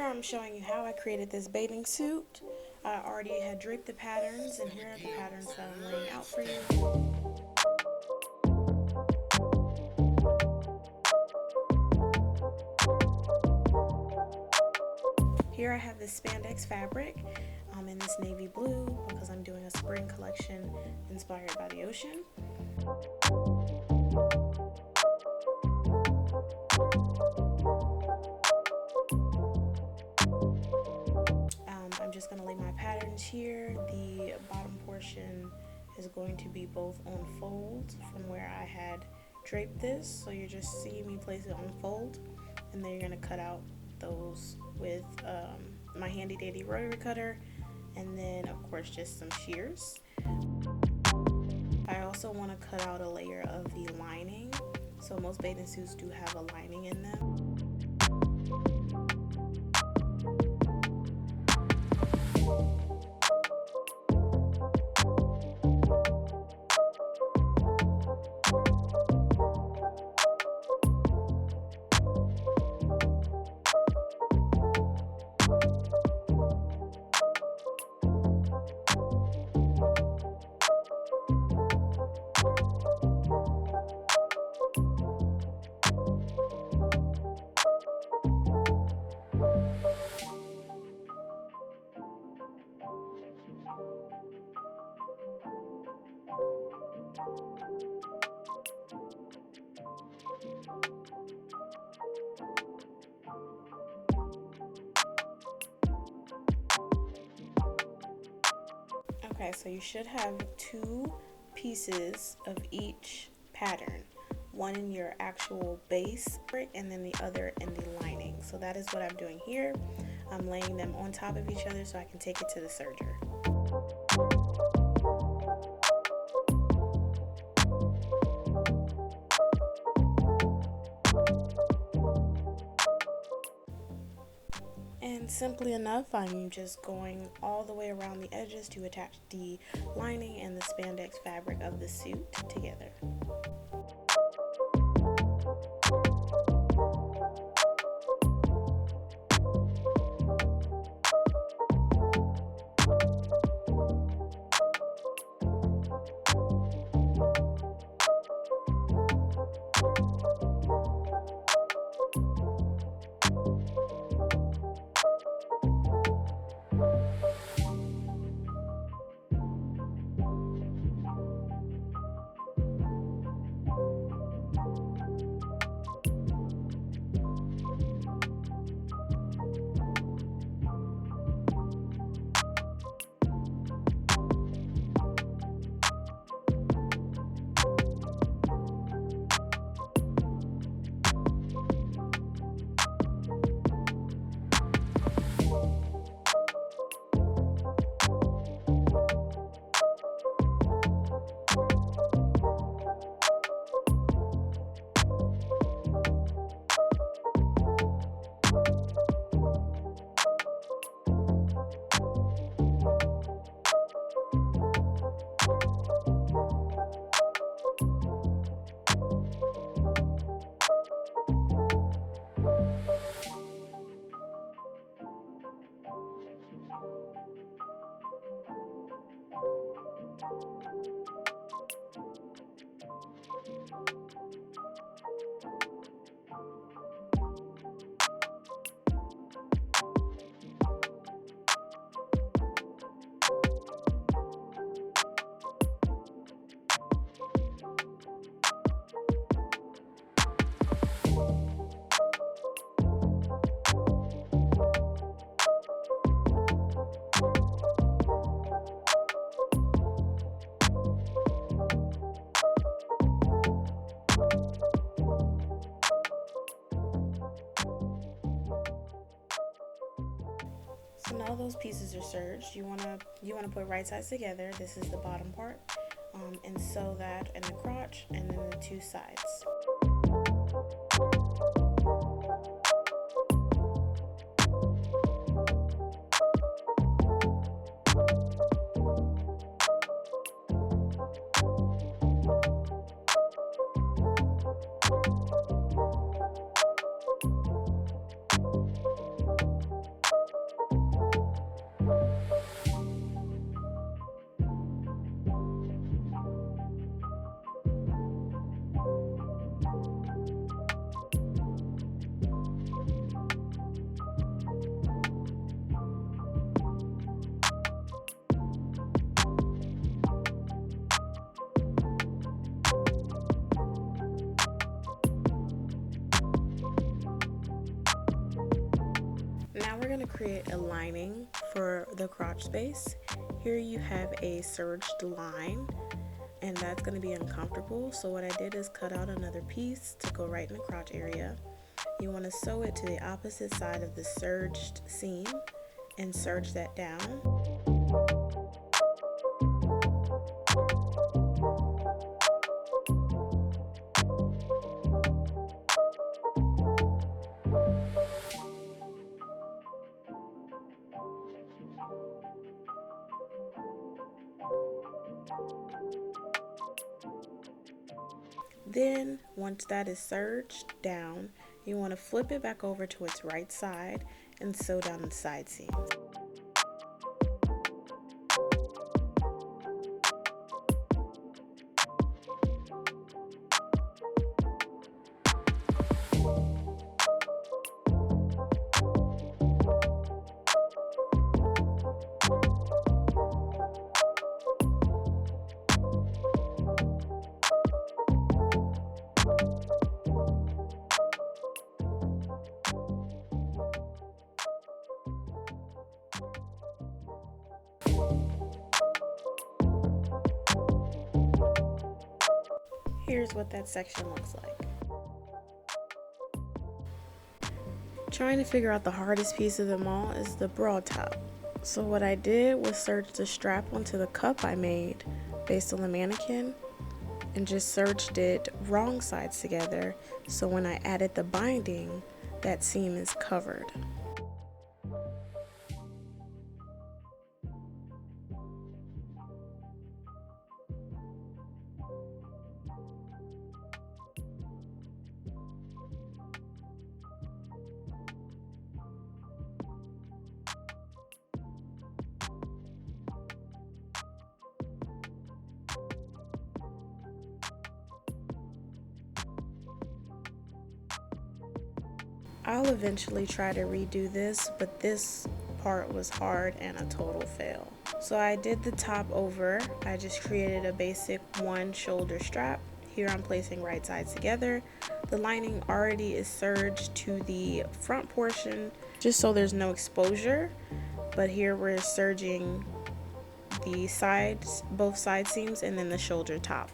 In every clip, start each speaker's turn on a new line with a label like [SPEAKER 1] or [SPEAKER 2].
[SPEAKER 1] I'm showing you how I created this bathing suit. I already had draped the patterns, and here are the patterns that I'm laying out for you. Here I have this spandex fabric in this navy blue because I'm doing a spring collection inspired by the ocean. I'm just going to lay my patterns here. The bottom portion is going to be both on folds from where I had draped this, so you're just seeing me place it on fold, and then you're going to cut out those with my handy dandy rotary cutter, and then of course just some shears. I also want to cut out a layer of the lining, so most bathing suits do have a lining in them. Okay, so you should have two pieces of each pattern, one in your actual base and then the other in the lining. So that is what I'm doing here. I'm laying them on top of each other so I can take it to the serger. And simply enough, I'm just going all the way around the edges to attach the lining and the spandex fabric of the suit together. So now those pieces are serged. You wanna put right sides together. This is the bottom part, and sew that in the crotch and then the two sides. to create a lining for the crotch space. Here you have a serged line, and that's going to be uncomfortable. So what I did is cut out another piece to go right in the crotch area. You want to sew it to the opposite side of the serged seam and serge that down. Then, once that is serged down, you want to flip it back over to its right side and sew down the side seams. Here's what that section looks like. Trying to figure out the hardest piece of them all is the bra top. So what I did was serge the strap onto the cup I made based on the mannequin and just serged it wrong sides together, so when I added the binding, that seam is covered. I'll eventually try to redo this, but this part was hard and a total fail. So I did the top over. I just created a basic one shoulder strap. Here I'm placing right sides together. The lining already is serged to the front portion just so there's no exposure, but here we're serging the sides, both side seams, and then the shoulder top.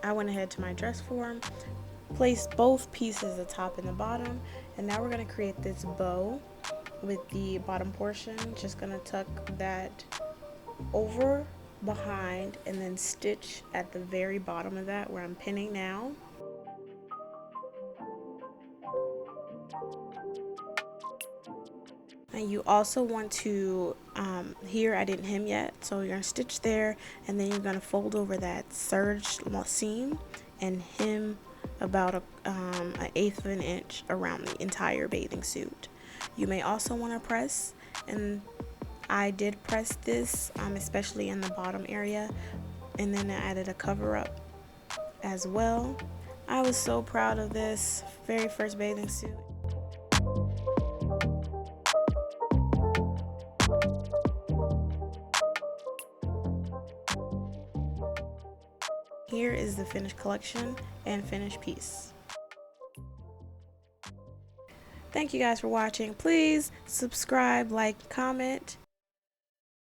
[SPEAKER 1] I went ahead to my dress form, placed both pieces, the top and the bottom, and now we're going to create this bow with the bottom portion. Just going to tuck that over, behind, and then stitch at the very bottom of that where I'm pinning now. And you also want to, here I didn't hem yet, so you're going to stitch there, and then you're going to fold over that serged seam and hem about an eighth of an inch around the entire bathing suit. You may also want to press, and I did press this, especially in the bottom area, and then I added a cover up as well. I was so proud of this very first bathing suit. Here is the finished collection and finished piece. Thank you guys for watching. Please subscribe, like, comment.